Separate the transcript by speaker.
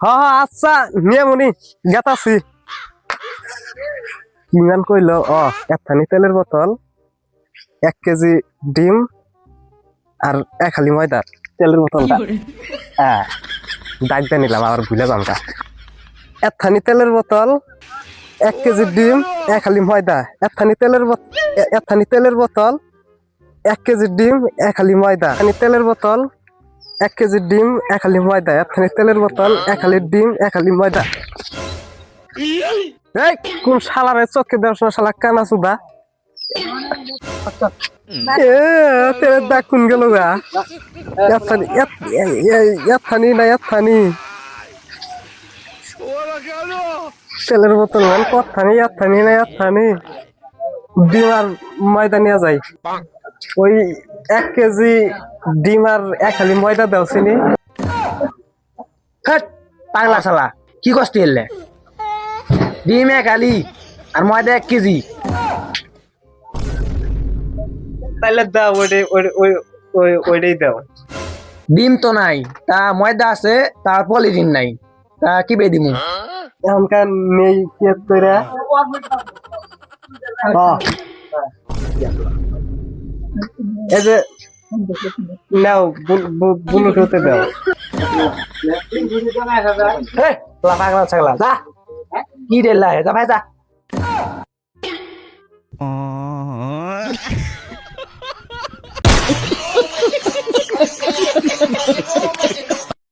Speaker 1: আচ্ছা নিয়ে মনি গেতাছি কিমান কইল একখানি তেলের বোতল 1 কেজি ডিম আর এক হালি ময়দা তেলের বোতলটা হ্যাঁ ডাক দিয়ে নিলাম আবার ভুলে যামটা একখানি তেলের বোতল 1 কেজি ডিম এক হালি ময়দা একখানি তেলের বোতল 1 কেজি ডিম এক হালি ময়দা একখানি তেলের বোতল 1 কেজি ডিম এক হালি ময়দা একখানি তেলের বোতল এক হালি ডিম এক হালি ময়দা এই কোন শালারে চোখে দেওয়ার সময় শালা কানা সুদা তেলের দাগ কোন গেল গা এথানি না এথানি তেলের বোতল কথানি এথানি না এথানি ডিম আর ময়দা নিয়ে যাই ওই 1 কেজি ডিম আর এক হালি ময়দা দাও চিনি
Speaker 2: পাগলা শালা কি কষ্ট এলে ডিম 1 আলি আর ময়দা 1 কেজি
Speaker 1: তাইলে দাও ওইটাই দাও
Speaker 2: ডিম তো নাই তা ময়দা আছে তার পলিথিন নাই তা কি বে দিমু
Speaker 1: এখনকার নেই কি করে এই যে নাও ব্লুটুথে দাও
Speaker 2: পাগলা ছাগলা যা কি রে লাই যা ভাই যা